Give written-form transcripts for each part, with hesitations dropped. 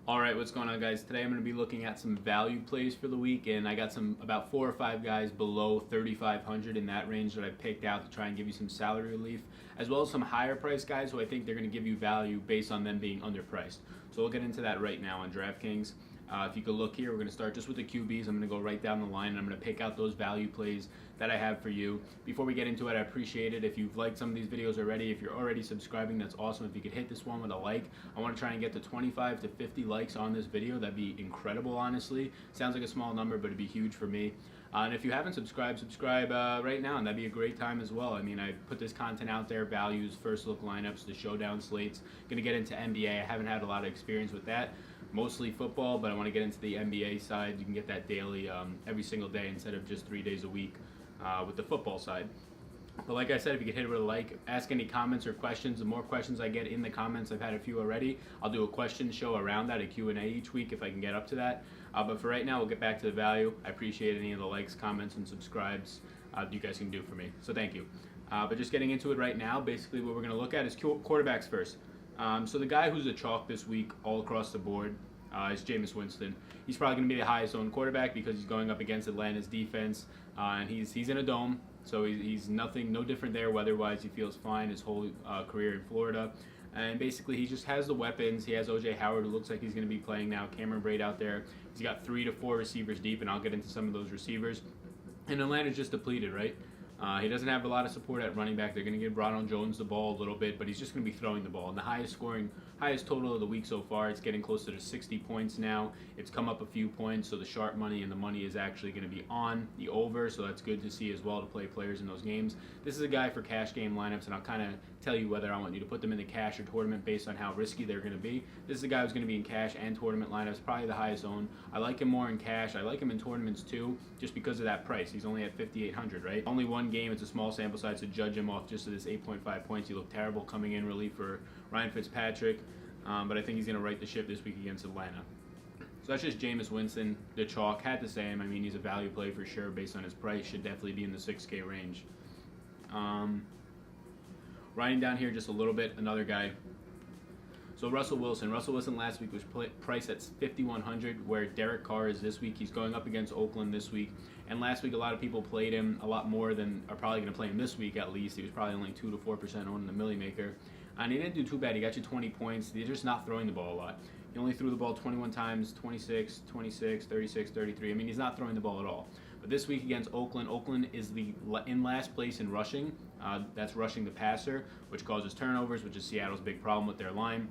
All right, what's going on, guys? Today I'm going to be looking at some value plays for the week, and I got about 4 or 5 guys below 3,500 in that range that I picked out to try and give you some salary relief, as well as some higher price guys who I think they're going to give you value based on them being underpriced. So we'll get into that right now on Draftkings. If you could look here, we're going to start just with the QBs. I'm going to go right down the line, and I'm going to pick out those value plays that I have for you. Before we get into it, I appreciate it if you've liked some of these videos already. If you're already subscribing, that's awesome. If you could hit this one with a like. I want to try and get to 25 to 50 likes on this video. That'd be incredible, honestly. Sounds like a small number, but it'd be huge for me. And if you haven't subscribed, subscribe right now, and that'd be a great time as well. I mean, I put this content out there, values, first look lineups, the showdown slates. Going to get into NBA. I haven't had a lot of experience with that. Mostly football, but I want to get into the NBA side. You can get that daily, every single day instead of just 3 days a week with the football side. But like I said, if you could hit it with a like, ask any comments or questions. The more questions I get in the comments, I've had a few already, I'll do a question show around that, a Q&A each week if I can get up to that. But for right now, we'll get back to the value. I appreciate any of the likes, comments, and subscribes you guys can do for me. So thank you. But just getting into it right now, basically what we're going to look at is quarterbacks first. So the guy who's a chalk this week all across the board is Jameis Winston. He's probably going to be the highest owned quarterback because he's going up against Atlanta's defense, and he's in a dome, so he's no different there weather-wise. He feels fine his whole career in Florida, and basically he just has the weapons. He has O.J. Howard, who looks like he's going to be playing now, Cameron Brate out there. He's got 3 to 4 receivers deep, and I'll get into some of those receivers. And Atlanta's just depleted, right? He doesn't have a lot of support at running back. They're going to give Ronald Jones the ball a little bit, but he's just going to be throwing the ball. And the highest total of the week so far, it's getting closer to 60 points now. It's come up a few points, so the sharp money and the money is actually going to be on the over, so that's good to see as well to play players in those games. This is a guy for cash game lineups, and I'll kind of tell you whether I want you to put them in the cash or tournament based on how risky they're going to be. This is a guy who's going to be in cash and tournament lineups, probably the highest owned. I like him more in cash. I like him in tournaments too, just because of that price. He's only at 5,800, right? Only one game. It's a small sample size to judge him off just to this 8.5 points. He looked terrible coming in relief for Ryan Fitzpatrick, but I think he's going to right the ship this week against Atlanta. So that's just Jameis Winston, the chalk. Had to say him. I mean, he's a value play for sure based on his price. Should definitely be in the 6K range. Writing down here just a little bit, another guy. So Russell Wilson. Russell Wilson last week was priced at 5,100, where Derek Carr is this week. He's going up against Oakland this week. And last week, a lot of people played him a lot more than are probably going to play him this week at least. He was probably only 2 to 4% owned in the Millie Maker. And he didn't do too bad. He got you 20 points. They're just not throwing the ball a lot. He only threw the ball 21 times, 26, 26, 36, 33. I mean, he's not throwing the ball at all. But this week against Oakland, Oakland is in last place in rushing. That's rushing the passer, which causes turnovers, which is Seattle's big problem with their line.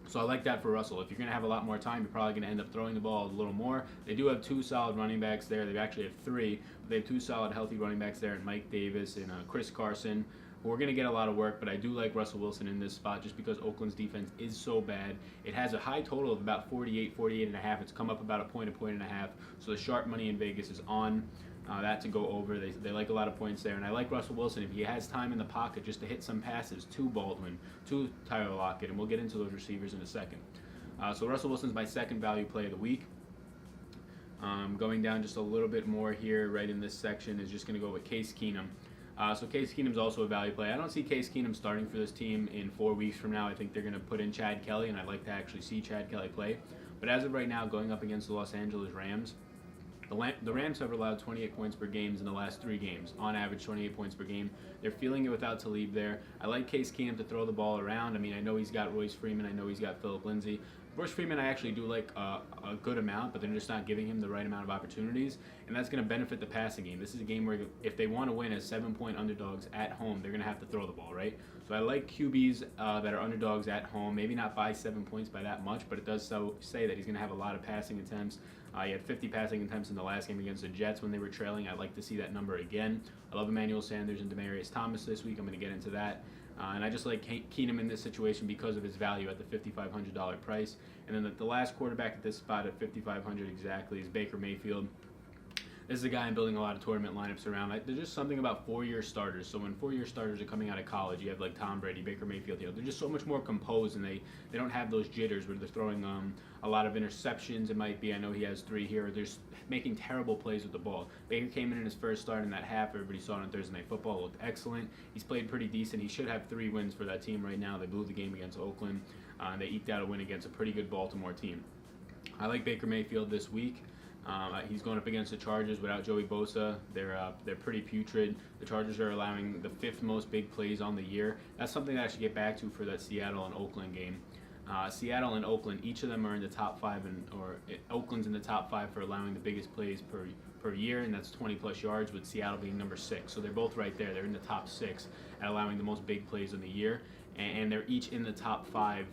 So I like that for Russell. If you're going to have a lot more time, you're probably going to end up throwing the ball a little more. They do have 2 solid running backs there. They actually have 3. But they have 2 solid, healthy running backs there, and Mike Davis and Chris Carson, who are going to get a lot of work. But I do like Russell Wilson in this spot just because Oakland's defense is so bad. It has a high total of about 48, 48.5. It's come up about a point and a half. So the sharp money in Vegas is on that to go over. They like a lot of points there. And I like Russell Wilson if he has time in the pocket just to hit some passes to Baldwin, to Tyler Lockett, and we'll get into those receivers in a second. So Russell Wilson's my second value play of the week. Going down just a little bit more here, right in this section, is just going to go with Case Keenum. So Case Keenum's also a value play. I don't see Case Keenum starting for this team in 4 weeks from now. I think they're going to put in Chad Kelly, and I'd like to actually see Chad Kelly play. But as of right now, going up against the Los Angeles Rams, the Rams have allowed 28 points per game in the last 3 games. On average, 28 points per game. They're feeling it without Talib there. I like Case Keenum to throw the ball around. I mean, I know he's got Royce Freeman. I know he's got Phillip Lindsay. Royce Freeman I actually do like a good amount, but they're just not giving him the right amount of opportunities, and that's going to benefit the passing game. This is a game where if they want to win as 7-point underdogs at home, they're going to have to throw the ball, right? So I like QBs that are underdogs at home, maybe not by 7 points by that much, but it does say that he's going to have a lot of passing attempts. He had 50 passing attempts in the last game against the Jets when they were trailing. I'd like to see that number again. I love Emmanuel Sanders and Demaryius Thomas this week. I'm going to get into that. And I just like Keenum in this situation because of his value at the $5,500 price. And then the last quarterback at this spot at $5,500 exactly is Baker Mayfield. This is a guy I'm building a lot of tournament lineups around. There's just something about 4-year starters. So when 4-year starters are coming out of college, you have like Tom Brady, Baker Mayfield. You know, they're just so much more composed, and they don't have those jitters where they're throwing a lot of interceptions. It might be, I know he has 3 here. They're making terrible plays with the ball. Baker came in his first start in that half. Everybody saw it on Thursday Night Football. Looked excellent. He's played pretty decent. He should have 3 wins for that team right now. They blew the game against Oakland. They eked out a win against a pretty good Baltimore team. I like Baker Mayfield this week. He's going up against the Chargers without Joey Bosa. They're pretty putrid. The Chargers are allowing the 5th most big plays on the year. That's something that I should get back to for that Seattle and Oakland game. Seattle and Oakland, each of them are in the top 5, Oakland's in the top 5 for allowing the biggest plays per year, and that's 20 plus yards, with Seattle being number 6. So they're both right there. They're in the top 6 at allowing the most big plays in the year, and they're each in the top 5.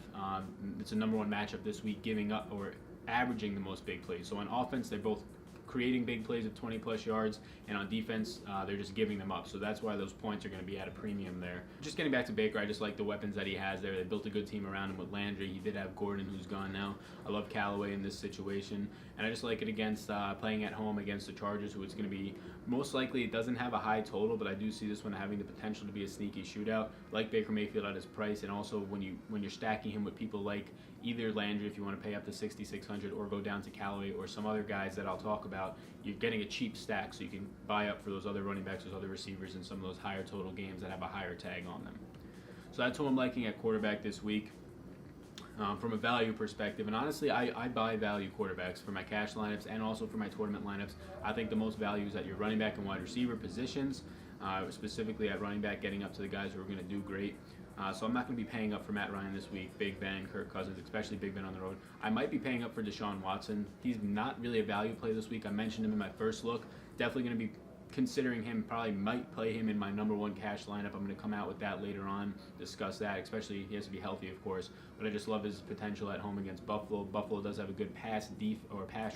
It's a number 1 matchup this week, giving up or averaging the most big plays. So on offense, they're both creating big plays of 20 plus yards, and on defense, they're just giving them up. So that's why those points are going to be at a premium there. Just getting back to Baker, I just like the weapons that he has there. They built a good team around him with Landry. He did have Gordon, who's gone now. I love Callaway in this situation, and I just like it against playing at home against the Chargers, who it's going to be most likely. It doesn't have a high total, but I do see this one having the potential to be a sneaky shootout. Like Baker Mayfield at his price, and also when you're stacking him with people like either Landry, if you want to pay up to 6,600, or go down to Callaway or some other guys that I'll talk about, you're getting a cheap stack, so you can buy up for those other running backs, those other receivers in some of those higher total games that have a higher tag on them. So that's who I'm liking at quarterback this week. From a value perspective, and honestly, I buy value quarterbacks for my cash lineups and also for my tournament lineups. I think the most value is at your running back and wide receiver positions, specifically at running back, getting up to the guys who are going to do great. So I'm not going to be paying up for Matt Ryan this week, Big Ben, Kirk Cousins, especially Big Ben on the road. I might be paying up for Deshaun Watson. He's not really a value play this week. I mentioned him in my first look. Definitely going to be considering him, probably might play him in my number 1 cash lineup. I'm going to come out with that later on, discuss that, especially he has to be healthy, of course. But I just love his potential at home against Buffalo. Buffalo does have a good pass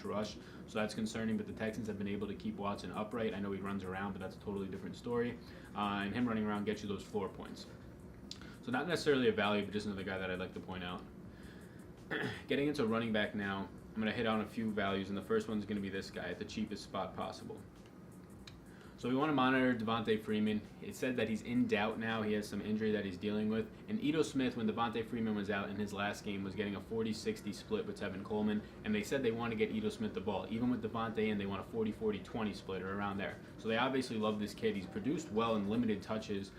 rush, so that's concerning, but the Texans have been able to keep Watson upright. I know he runs around, but that's a totally different story. And him running around gets you those floor points. So not necessarily a value, but just another guy that I'd like to point out. Getting into running back now, I'm going to hit on a few values, and the first one's going to be this guy at the cheapest spot possible. So we want to monitor Devontae Freeman. It said that he's in doubt now. He has some injury that he's dealing with. And Ito Smith, when Devontae Freeman was out in his last game, was getting a 40-60 split with Tevin Coleman. And they said they want to get Ito Smith the ball. Even with Devontae in, they want a 40-40-20 split or around there. So they obviously love this kid. He's produced well in limited touches.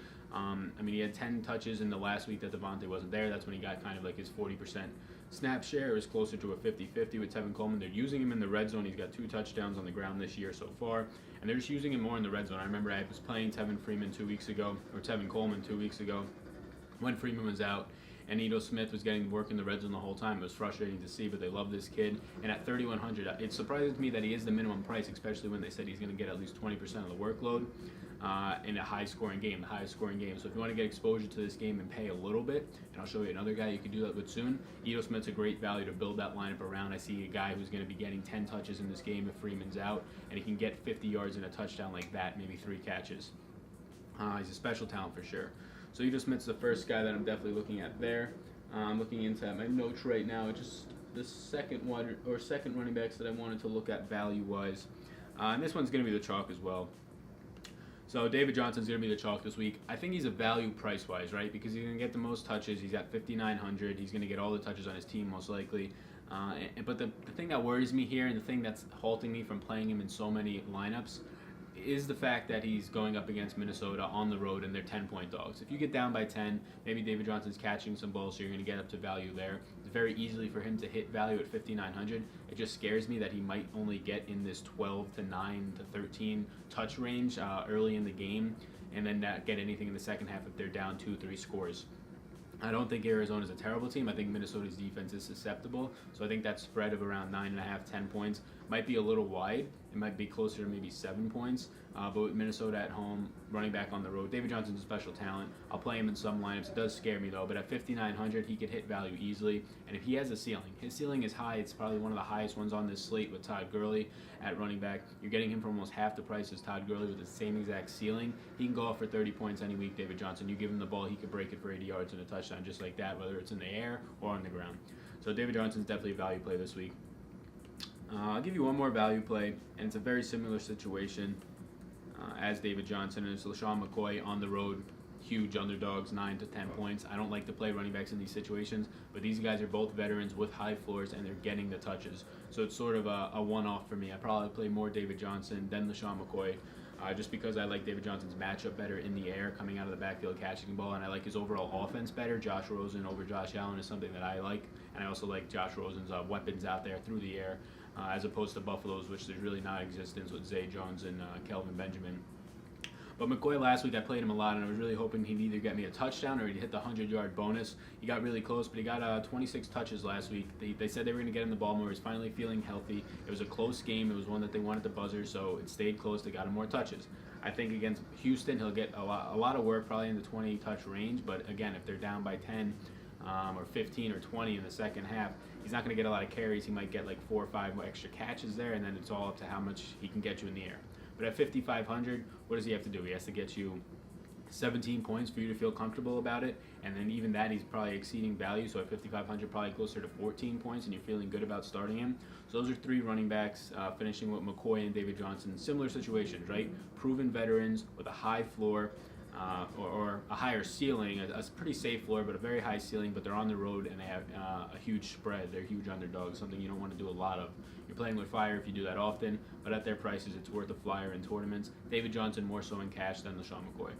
He had 10 touches in the last week that Devontae wasn't there. That's when he got kind of like his 40% snap share. It was closer to a 50-50 with Tevin Coleman. They're using him in the red zone. He's got 2 touchdowns on the ground this year so far. And they're just using him more in the red zone. I remember I was playing Tevin Coleman 2 weeks ago, when Freeman was out, and Ito Smith was getting work in the red zone the whole time. It was frustrating to see, but they love this kid. And at 3,100, it surprises me that he is the minimum price, especially when they said he's going to get at least 20% of the workload in a high-scoring game, the highest-scoring game. So if you want to get exposure to this game and pay a little bit, and I'll show you another guy you can do that with soon, Ito Smith's a great value to build that lineup around. I see a guy who's going to be getting 10 touches in this game if Freeman's out, and he can get 50 yards and a touchdown like that, maybe 3 catches. He's a special talent for sure. So Ito Smith's the first guy that I'm definitely looking at there. I'm looking into my notes right now. Just the second running backs that I wanted to look at value-wise. And this one's going to be the chalk as well. So David Johnson's going to be the chalk this week. I think he's a value price-wise, right? Because he's going to get the most touches. He's got 5,900. He's going to get all the touches on his team most likely. But the thing that worries me here, and the thing that's halting me from playing him in so many lineups, is the fact that he's going up against Minnesota on the road and they're 10-point dogs. If you get down by 10, maybe David Johnson's catching some balls, so you're going to get up to value there. It's very easily for him to hit value at 5,900. It just scares me that he might only get in this 12 to 9 to 13 touch range early in the game, and then not get anything in the second half if they're down 2-3 scores. I don't think Arizona's a terrible team. I think Minnesota's defense is susceptible. So I think that spread of around 9.5, 10 points might be a little wide. It might be closer to maybe 7 points. But with Minnesota at home, running back on the road, David Johnson's a special talent. I'll play him in some lineups. It does scare me, though. But at 5,900, he could hit value easily. And if he has a ceiling, his ceiling is high. It's probably one of the highest ones on this slate with Todd Gurley at running back. You're getting him for almost half the price as Todd Gurley with the same exact ceiling. He can go off for 30 points any week, David Johnson. You give him the ball, he could break it for 80 yards and a touchdown just like that, whether it's in the air or on the ground. So David Johnson's definitely a value play this week. I'll give you one more value play, and it's a very similar situation as David Johnson, and it's LeSean McCoy on the road. Huge underdogs, 9 to 10 points. I don't like to play running backs in these situations, but these guys are both veterans with high floors, and they're getting the touches. So it's sort of a one-off for me. I probably play more David Johnson than LeSean McCoy, just because I like David Johnson's matchup better in the air, coming out of the backfield, catching the ball, and I like his overall offense better. Josh Rosen over Josh Allen is something that I like, and I also like Josh Rosen's weapons out there through the air, as opposed to Buffalo's, which there's really non-existence with Zay Jones and Kelvin Benjamin. But McCoy last week, I played him a lot, and I was really hoping he'd either get me a touchdown or he'd hit the 100-yard bonus. He got really close, but he got 26 touches last week. They said they were going to get him the ball more. He's finally feeling healthy. It was a close game. It was one that they wanted to buzzer, so it stayed close. They got him more touches. I think against Houston, he'll get a lot of work, probably in the 20-touch range. But again, if they're down by 10 or 15 or 20 in the second half, he's not going to get a lot of carries. He might get like 4 or 5 extra catches there, and then it's all up to how much he can get you in the air. But at 5,500, what does he have to do? He has to get you 17 points for you to feel comfortable about it, and then even that, he's probably exceeding value. So at 5,500, probably closer to 14 points, and you're feeling good about starting him. So those are 3 running backs, finishing with McCoy and David Johnson. Similar situations, right? Proven veterans with a high floor, or a higher ceiling, a pretty safe floor, but a very high ceiling. But they're on the road and they have a huge spread. They're huge underdogs, something you don't want to do a lot of. You're playing with fire if you do that often, but at their prices, it's worth a flyer in tournaments. David Johnson more so in cash than LeSean McCoy.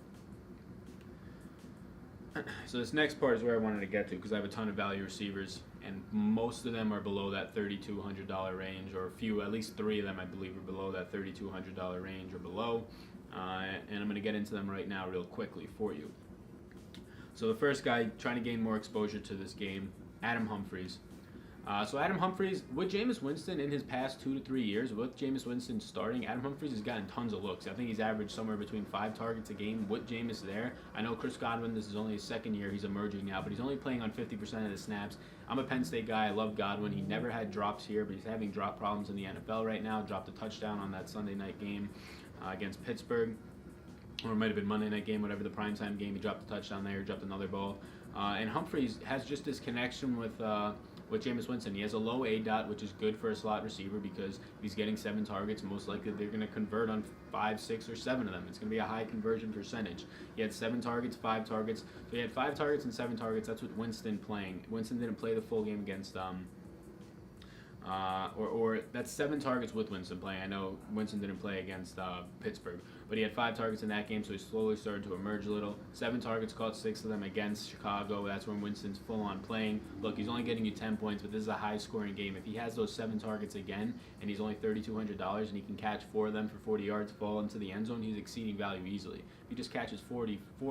So this next part is where I wanted to get to, because I have a ton of value receivers, and most of them are below that $3,200 range, or a few, at least 3 of them I believe are below that $3,200 range or below. And I'm going to get into them right now real quickly for you. So the first guy trying to gain more exposure to this game, Adam Humphries. So Adam Humphries, with Jameis Winston in his past 2 to 3 years, with Jameis Winston starting, Adam Humphries has gotten tons of looks. I think he's averaged somewhere between 5 targets a game with Jameis there. I know Chris Godwin, this is only his second year, he's emerging now, but he's only playing on 50% of the snaps. I'm a Penn State guy, I love Godwin. He never had drops here, but he's having drop problems in the NFL right now. Dropped a touchdown on that Sunday night game against Pittsburgh. Or it might have been Monday night game, whatever the primetime game. He dropped a touchdown there, dropped another ball. And Humphries has just this connection with Jameis Winston. He has a low ADOT, which is good for a slot receiver because he's getting 7 targets. Most likely they're going to convert on 5, 6, or 7 of them. It's going to be a high conversion percentage. He had 7 targets, 5 targets. So he had 5 targets and 7 targets. That's with Winston playing. Winston didn't play the full game against or that's 7 targets with Winston playing. I know Winston didn't play against Pittsburgh, but he had 5 targets in that game, so he slowly started to emerge a little. 7 targets, caught 6 of them against Chicago. That's when Winston's full on playing. Look, he's only getting you 10 points, but this is a high scoring game. If he has those 7 targets again, and he's only $3,200, and he can catch 4 of them for 40 yards, fall into the end zone, he's exceeding value easily. If he just catches 4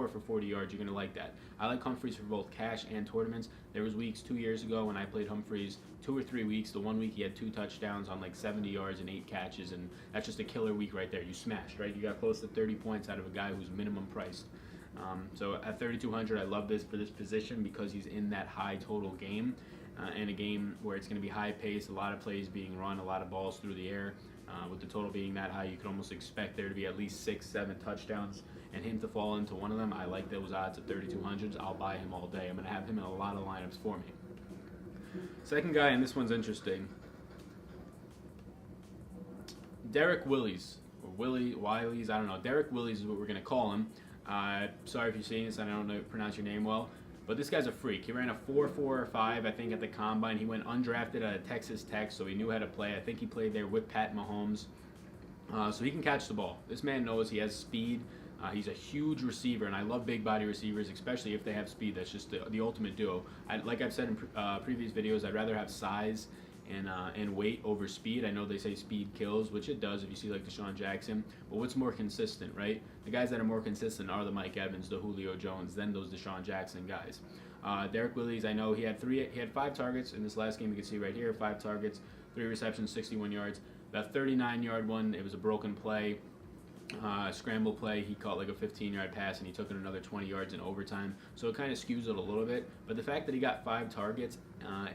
for 40 yards, you're going to like that. I like Humphries for both cash and tournaments. There was weeks 2 years ago when I played Humphries, 2 or 3 weeks. The one week he had 2 touchdowns on like 70 yards and 8 catches, and that's just a killer week right there. You smashed, right? You got close to 30 points out of a guy who's minimum priced. So at 3,200, I love this for this position because he's in that high total game, in a game where it's going to be high pace, a lot of plays being run, a lot of balls through the air. With the total being that high, you could almost expect there to be at least 6, 7 touchdowns, and him to fall into one of them. I like those odds at 3,200. I'll buy him all day. I'm going to have him in a lot of lineups for me. Second guy, and this one's interesting, Derrick Willies, or Wileys, I don't know. Derrick Willies is what we're going to call him. Sorry if you're seeing this, I don't know pronounce your name well, but this guy's a freak. He ran a 4.45, I think, at the Combine. He went undrafted out of Texas Tech, so he knew how to play. I think he played there with Pat Mahomes. So he can catch the ball. This man knows he has speed. He's a huge receiver, and I love big body receivers, especially if they have speed. That's just the ultimate duo. Like I've said in previous videos, I'd rather have size and weight over speed. I know they say speed kills, which it does if you see like Deshaun Jackson, but what's more consistent, right? The guys that are more consistent are the Mike Evans, the Julio Jones, then those Deshaun Jackson guys. Derrick Willies, I know he had 5 targets in this last game. You can see right here, 5 targets, 3 receptions, 61 yards. That 39-yard one, it was a broken play. Scramble play, he caught like a 15-yard pass and he took it another 20 yards in overtime, so it kind of skews it a little bit. But the fact that he got 5 targets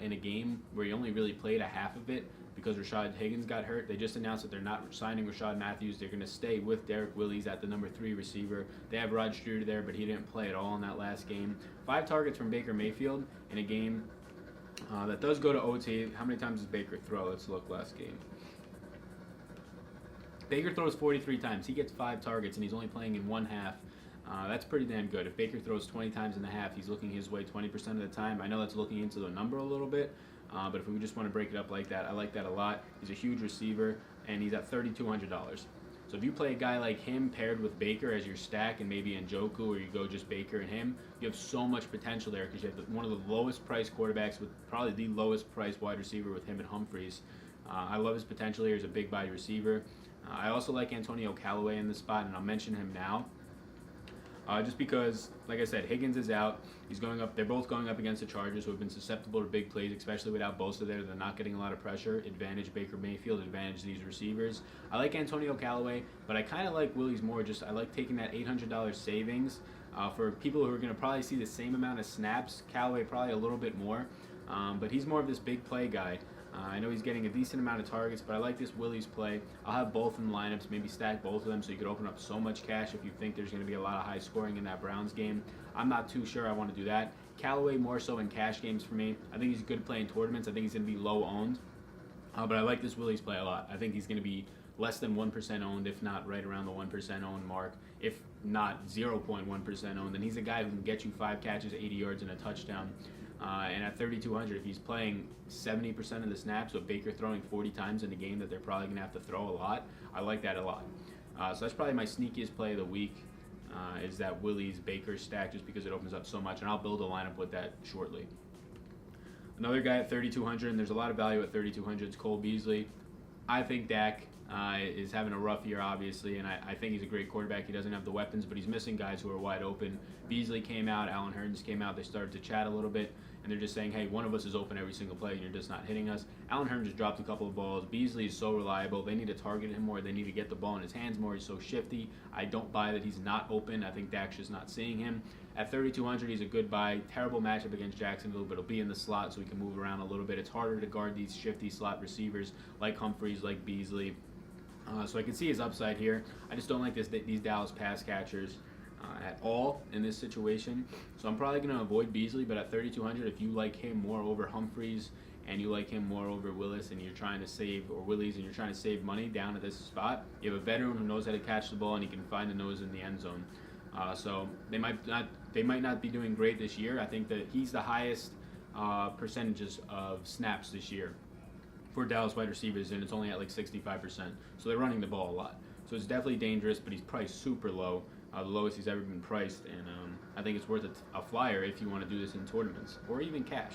in a game where he only really played a half of it because Rashad Higgins got hurt, they just announced that they're not signing Rashad Matthews. They're going to stay with Derrick Willies at the number 3 receiver. They have Rod Streeter there, but he didn't play at all in that last game. 5 targets from Baker Mayfield in a game that does go to OT. How many times does Baker throw? Let's look last game. Baker throws 43 times. He gets 5 targets, and he's only playing in one half. That's pretty damn good. If Baker throws 20 times in the half, he's looking his way 20% of the time. I know that's looking into the number a little bit, but if we just want to break it up like that, I like that a lot. He's a huge receiver, and he's at $3,200. So if you play a guy like him paired with Baker as your stack and maybe Njoku, or you go just Baker and him, you have so much potential there because you have one of the lowest priced quarterbacks with probably the lowest priced wide receiver with him and Humphries. I love his potential here as a big body receiver. I also like Antonio Callaway in this spot, and I'll mention him now. Just because, like I said, Higgins is out. He's going up. They're both going up against the Chargers, who have been susceptible to big plays, especially without Bosa there. They're not getting a lot of pressure. Advantage Baker Mayfield. Advantage these receivers. I like Antonio Callaway, but I kind of like Willies more. Just I like taking that $800 savings for people who are going to probably see the same amount of snaps. Callaway probably a little bit more, but he's more of this big play guy. I know he's getting a decent amount of targets, but I like this Willies play. I'll have both in the lineups, maybe stack both of them so you could open up so much cash if you think there's going to be a lot of high scoring in that Browns game. I'm not too sure I want to do that. Callaway more so in cash games for me. I think he's a good play in tournaments. I think he's going to be low owned, but I like this Willies play a lot. I think he's going to be less than 1% owned, if not right around the 1% owned mark, if not 0.1% owned. Then he's a guy who can get you 5 catches, 80 yards, and a touchdown. And at 3,200, if he's playing 70% of the snaps, with Baker throwing 40 times in a game that they're probably going to have to throw a lot, I like that a lot. So that's probably my sneakiest play of the week, is that Willies Baker stack, just because it opens up so much, and I'll build a lineup with that shortly. Another guy at 3,200, and there's a lot of value at 3,200, is Cole Beasley. I think Dak is having a rough year, obviously, and I think he's a great quarterback. He doesn't have the weapons, but he's missing guys who are wide open. Beasley came out, Allen Hurns came out, they started to chat a little bit, and they're just saying, hey, one of us is open every single play, and you're just not hitting us. Allen Hurns just dropped a couple of balls. Beasley is so reliable. They need to target him more. They need to get the ball in his hands more. He's so shifty. I don't buy that he's not open. I think Dak's just not seeing him. At 3,200, he's a good buy. Terrible matchup against Jacksonville, but he'll be in the slot so he can move around a little bit. It's harder to guard these shifty slot receivers like Humphries, like Beasley. So I can see his upside here. I just don't like these Dallas pass catchers at all in this situation. So I'm probably going to avoid Beasley, but at 3,200, if you like him more over Humphries and you like him more over Willis and you're trying to save, or Willies, and you're trying to save money down at this spot, you have a veteran who knows how to catch the ball and he can find the nose in the end zone. So they might not be doing great this year. I think that he's the highest percentages of snaps this year for Dallas wide receivers, and it's only at like 65%. So they're running the ball a lot. So it's definitely dangerous, but he's priced super low, the lowest he's ever been priced, and I think it's worth a flyer if you want to do this in tournaments or even cash.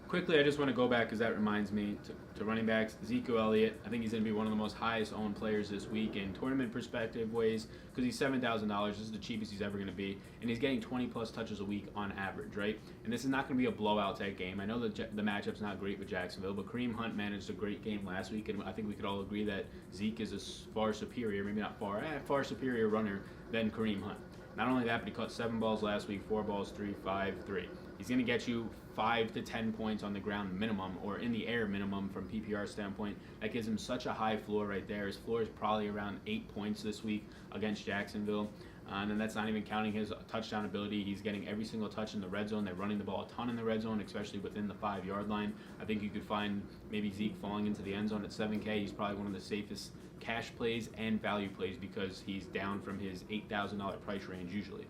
Quickly, I just want to go back because that reminds me to running backs. Ezekiel Elliott, I think he's going to be one of the most highest owned players this week in tournament perspective ways, because he's $7,000. This is the cheapest he's ever going to be, and he's getting 20 plus touches a week on average, right? And this is not going to be a blowout type game. I know that the matchup's not great with Jacksonville, but Kareem Hunt managed a great game last week, and I think we could all agree that Zeke is a far superior, maybe not far superior runner than Kareem Hunt. Not only that, but he caught 7 balls last week, 4 balls, 3, 5, 3. He's going to get you 5 to 10 points on the ground minimum, or in the air minimum from PPR standpoint. That gives him such a high floor right there. His floor is probably around 8 points this week against Jacksonville. And then that's not even counting his touchdown ability. He's getting every single touch in the red zone. They're running the ball a ton in the red zone, especially within the 5-yard line. I think you could find maybe Zeke falling into the end zone at 7K. He's probably one of the safest cash plays and value plays because he's down from his $8,000 price range usually.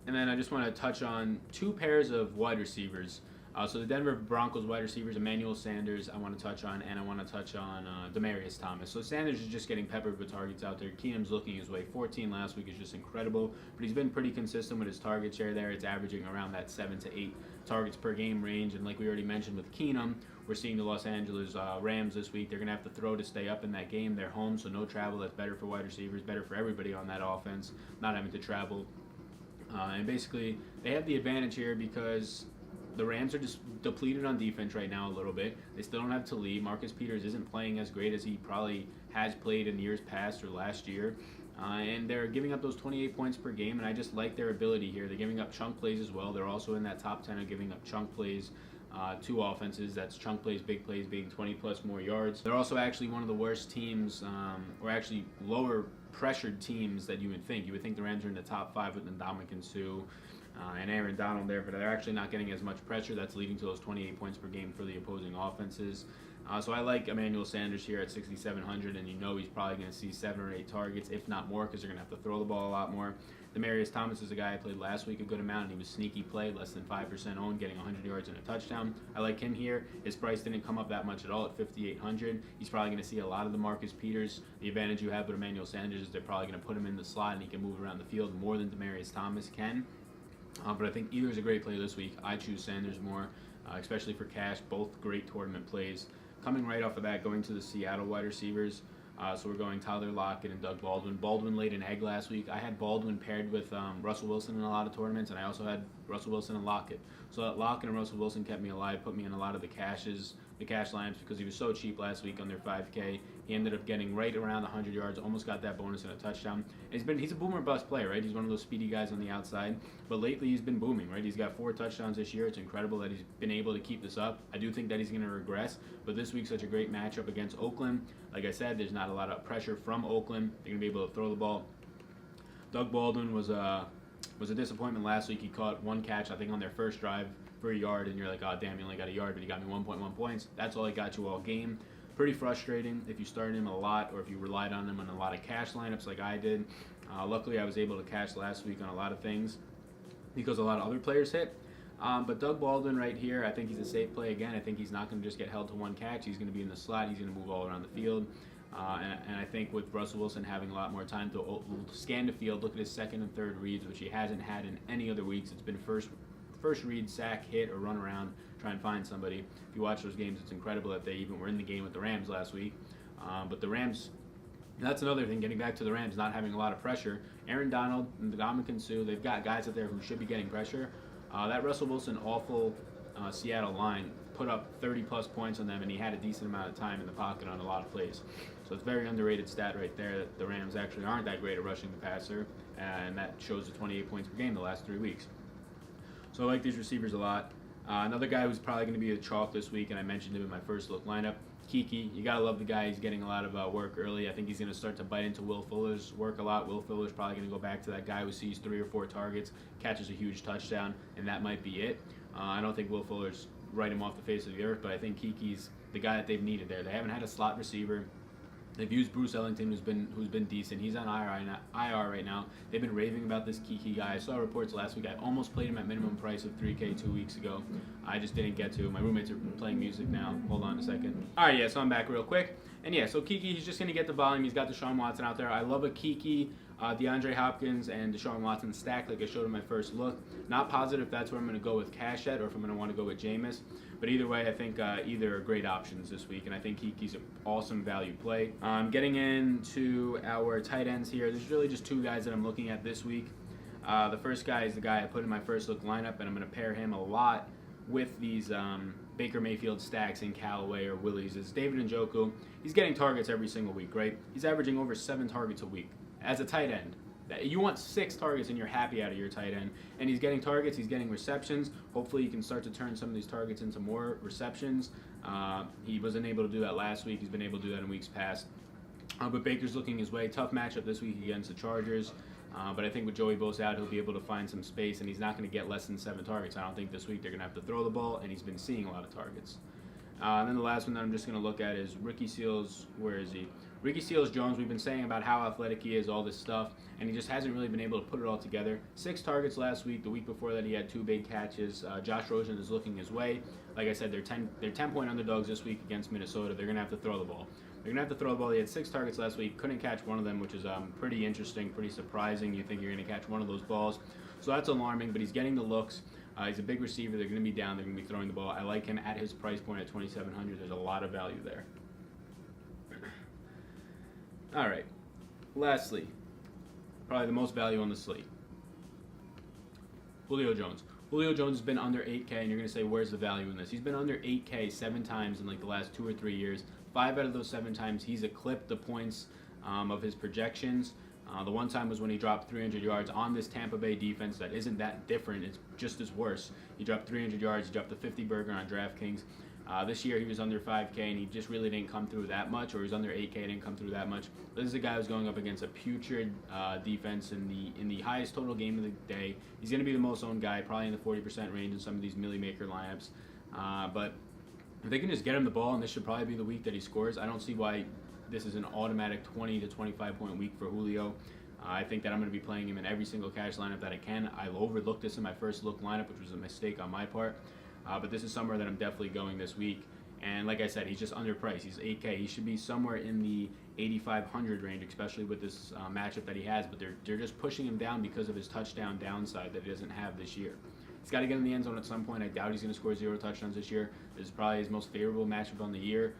And then I just want to touch on 2 pairs of wide receivers. So the Denver Broncos wide receivers, Emmanuel Sanders, I want to touch on, and I want to touch on Demaryius Thomas. So Sanders is just getting peppered with targets out there. Keenum's looking his way. 14 last week is just incredible, but he's been pretty consistent with his target share there. It's averaging around that 7 to 8 targets per game range, and like we already mentioned with Keenum, we're seeing the Los Angeles Rams this week. They're going to have to throw to stay up in that game. They're home, so no travel. That's better for wide receivers, better for everybody on that offense, not having to travel. And basically, they have the advantage here because the Rams are just depleted on defense right now a little bit. They still don't have Talib. Marcus Peters isn't playing as great as he probably has played in years past or last year. And they're giving up those 28 points per game, and I just like their ability here. They're giving up chunk plays as well. They're also in that top 10 of giving up chunk plays to offenses. That's chunk plays, big plays being 20 plus more yards. They're also actually one of the worst teams, or actually lower pressured teams that you would think. You would think the Rams are in the top 5 with Ndamukong Suh, and Aaron Donald there, but they're actually not getting as much pressure. That's leading to those 28 points per game for the opposing offenses. So I like Emmanuel Sanders here at 6,700, and you know he's probably going to see 7 or 8 targets, if not more, because they're going to have to throw the ball a lot more. Demaryius Thomas is a guy I played last week a good amount, and he was sneaky play, less than 5% owned, getting 100 yards and a touchdown. I like him here. His price didn't come up that much at all at 5,800. He's probably going to see a lot of the Marcus Peters. The advantage you have with Emmanuel Sanders is they're probably going to put him in the slot, and he can move around the field more than Demaryius Thomas can. But I think either is a great play this week. I choose Sanders more, especially for cash. Both great tournament plays. Coming right off of that, going to the Seattle wide receivers. So we're going Tyler Lockett and Doug Baldwin. Baldwin laid an egg last week. I had Baldwin paired with Russell Wilson in a lot of tournaments, and I also had Russell Wilson and Lockett. So that Lockett and Russell Wilson kept me alive, put me in a lot of the cash lineups because he was so cheap last week under 5K. He ended up getting right around 100 yards, almost got that bonus and a touchdown. And he's a boomer bust player, right? He's one of those speedy guys on the outside. But lately he's been booming, right? He's got 4 touchdowns this year. It's incredible that he's been able to keep this up. I do think that he's going to regress, but this week's such a great matchup against Oakland. Like I said, there's not a lot of pressure from Oakland. They're going to be able to throw the ball. Doug Baldwin was a disappointment last week. He caught 1 catch, I think, on their first drive for a yard, and you're like, oh, damn, he only got a yard, but he got me 1.1 points. That's all he got you all game. Pretty frustrating if you started him a lot or if you relied on him in a lot of cash lineups like I did. Luckily, I was able to cash last week on a lot of things because a lot of other players hit. But Doug Baldwin right here, I think he's a safe play again. I think he's not going to just get held to 1 catch. He's going to be in the slot. He's going to move all around the field. And I think with Russell Wilson having a lot more time to scan the field, look at his second and third reads, which he hasn't had in any other weeks. It's been first read, sack, hit, or run around, try and find somebody. If you watch those games, it's incredible that they even were in the game with the Rams last week. But the Rams, that's another thing, getting back to the Rams not having a lot of pressure. Aaron Donald and Ndamukong Suh, they've got guys out there who should be getting pressure. That Russell Wilson awful Seattle line put up 30-plus points on them, and he had a decent amount of time in the pocket on a lot of plays. So it's a very underrated stat right there that the Rams actually aren't that great at rushing the passer, and that shows the 28 points per game the last 3 weeks. So I like these receivers a lot. Another guy who's probably going to be a chalk this week, and I mentioned him in my first look lineup, Keke. You got to love the guy. He's getting a lot of work early. I think he's going to start to bite into Will Fuller's work a lot. Will Fuller's probably going to go back to that guy who sees 3 or 4 targets, catches a huge touchdown, and that might be it. I don't think Will Fuller's write him off the face of the earth, but I think Keke's the guy that they've needed there. They haven't had a slot receiver. They've used Bruce Ellington, who's been decent. He's on IR right now. They've been raving about this Keke guy. I saw reports last week. I almost played him at minimum price of $3K 2 weeks ago. I just didn't get to. My roommates are playing music now. Hold on a second. All right, yeah, so I'm back real quick. And yeah, so Keke, he's just going to get the volume. He's got Deshaun Watson out there. I love a Keke, DeAndre Hopkins, and Deshaun Watson stack like I showed in my first look. Not positive if that's where I'm going to go with cash at or if I'm going to want to go with Jameis. But either way, I think either are great options this week, and I think Keke's an awesome value play. Getting into our tight ends here, there's really just 2 guys that I'm looking at this week. The first guy is the guy I put in my first look lineup, and I'm going to pair him a lot with these Baker Mayfield stacks in Callaway or Willies. It's David Njoku. He's getting targets every single week, right? He's averaging over 7 targets a week as a tight end. You want 6 targets and you're happy out of your tight end. And he's getting targets, he's getting receptions. Hopefully he can start to turn some of these targets into more receptions. He wasn't able to do that last week. He's been able to do that in weeks past. But Baker's looking his way. Tough matchup this week against the Chargers. But I think with Joey Bosa out, he'll be able to find some space, and he's not going to get less than 7 targets. I don't think this week they're going to have to throw the ball, and he's been seeing a lot of targets. And then the last one that I'm just going to look at is Ricky Seals. Where is he? Ricky Seals-Jones. We've been saying about how athletic he is, all this stuff, and he just hasn't really been able to put it all together. 6 targets last week. The week before that, he had 2 big catches. Josh Rosen is looking his way. Like I said, they're 10-point underdogs this week against Minnesota. They're going to have to throw the ball. They're going to have to throw the ball. He had 6 targets last week. Couldn't catch one of them, which is pretty interesting, pretty surprising. You think you're going to catch one of those balls. So that's alarming, but he's getting the looks. He's a big receiver. They're going to be down. They're going to be throwing the ball. I like him at his price point at $2,700. There's a lot of value there. All right. Lastly, probably the most value on the slate. Julio Jones. Julio Jones has been under 8K, and you're going to say, where's the value in this? He's been under 8K 7 times in like the last 2 or 3 years. 5 out of those 7 times, he's eclipsed the points of his projections. The one time was when he dropped 300 yards on this Tampa Bay defense that isn't that different. It's just as worse. He dropped 300 yards. He dropped the 50 burger on Draftkings. This year he was under 5K and he just really didn't come through that much, or he was under 8K and didn't come through that much. This is a guy who's going up against a putrid defense in the highest total game of the day. He's going to be the most owned guy, probably in the 40% range in some of these Millie Maker lineups. But if they can just get him the ball, and this should probably be the week that he scores, I don't see why this is an automatic 20 to 25 point week for Julio. I think that I'm going to be playing him in every single cash lineup that I can. I overlooked this in my first look lineup, which was a mistake on my part. But this is somewhere that I'm definitely going this week. And like I said, he's just underpriced. He's 8K. He should be somewhere in the 8,500 range, especially with this matchup that he has. But they're just pushing him down because of his touchdown downside that he doesn't have this year. He's got to get in the end zone at some point. I doubt he's going to score 0 touchdowns this year. This is probably his most favorable matchup on the year.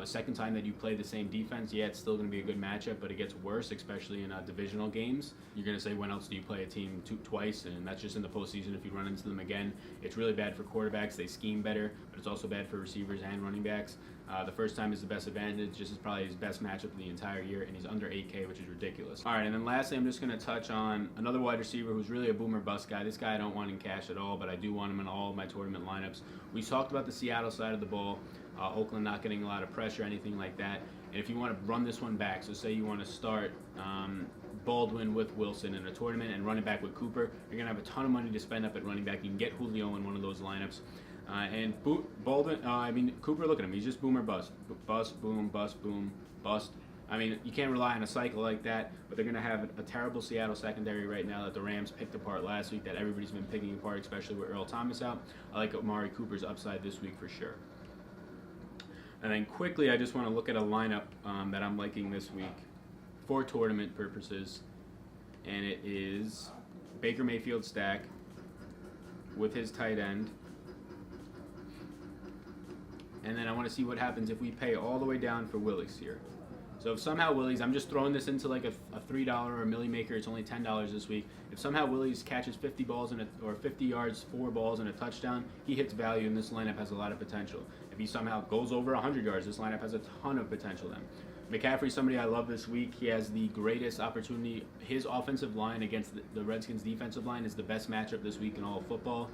The second time that you play the same defense, yeah, it's still going to be a good matchup, but it gets worse, especially in divisional games. You're going to say, when else do you play a team twice? And that's just in the postseason. If you run into them again, it's really bad for quarterbacks. They scheme better, but it's also bad for receivers and running backs. The first time is the best advantage. This is probably his best matchup of the entire year, and he's under 8K, which is ridiculous. All right, and then lastly, I'm just going to touch on another wide receiver who's really a boomer bust guy. This guy I don't want in cash at all, but I do want him in all of my tournament lineups. We talked about the Seattle side of the ball. Oakland not getting a lot of pressure, anything like that. And if you want to run this one back, so say you want to start Baldwin with Wilson in a tournament and running back with Cooper, you're going to have a ton of money to spend up at running back. You can get Julio in one of those lineups. Cooper, look at him. He's just boom or bust. Bust, boom, bust, boom, bust. I mean, you can't rely on a cycle like that, but they're going to have a terrible Seattle secondary right now that the Rams picked apart last week, that everybody's been picking apart, especially with Earl Thomas out. I like Amari Cooper's upside this week for sure. And then quickly, I just want to look at a lineup that I'm liking this week for tournament purposes. And it is Baker Mayfield stack with his tight end. And then I want to see what happens if we pay all the way down for Willies here. So if somehow Willies, I'm just throwing this into like a $3 or a Millie Maker, it's only $10 this week. If somehow Willies catches 50 balls or 50 yards, 4 balls and a touchdown, he hits value, and this lineup has a lot of potential. If he somehow goes over 100 yards, this lineup has a ton of potential then. McCaffrey's somebody I love this week. He has the greatest opportunity. His offensive line against the Redskins' defensive line is the best matchup this week in all of football,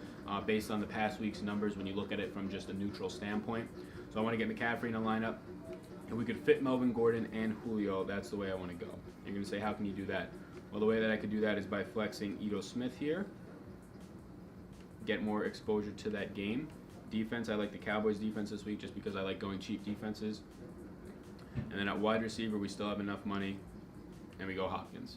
based on the past week's numbers when you look at it from just a neutral standpoint. So I want to get McCaffrey in a lineup. And we could fit Melvin Gordon and Julio. That's the way I want to go. You're going to say, how can you do that? Well, the way that I could do that is by flexing Ito Smith here. Get more exposure to that game. Defense, I like the Cowboys defense this week just because I like going cheap defenses. And then at wide receiver, we still have enough money. And we go Hopkins.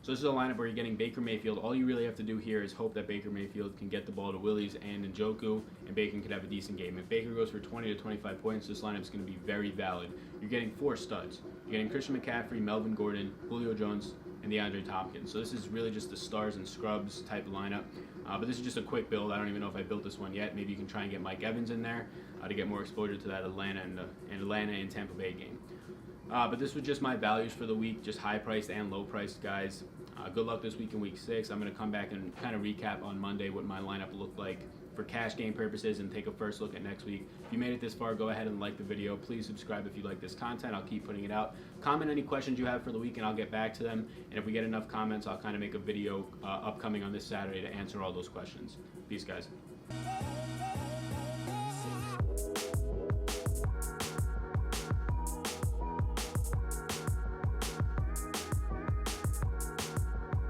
So this is a lineup where you're getting Baker Mayfield. All you really have to do here is hope that Baker Mayfield can get the ball to Willies and Njoku, and Baker could have a decent game. If Baker goes for 20 to 25 points, this lineup is going to be very valid. You're getting 4 studs. You're getting Christian McCaffrey, Melvin Gordon, Julio Jones, and DeAndre Hopkins. So this is really just the stars and scrubs type of lineup. But this is just a quick build. I don't even know if I built this one yet. Maybe you can try and get Mike Evans in there to get more exposure to that Atlanta and Tampa Bay game. But this was just my values for the week, just high-priced and low-priced guys. Good luck this week in Week 6. I'm going to come back and kind of recap on Monday what my lineup looked like for cash game purposes and take a first look at next week. If you made it this far, go ahead and like the video. Please subscribe if you like this content. I'll keep putting it out. Comment any questions you have for the week, and I'll get back to them. And if we get enough comments, I'll kind of make a video upcoming on this Saturday to answer all those questions. Peace, guys.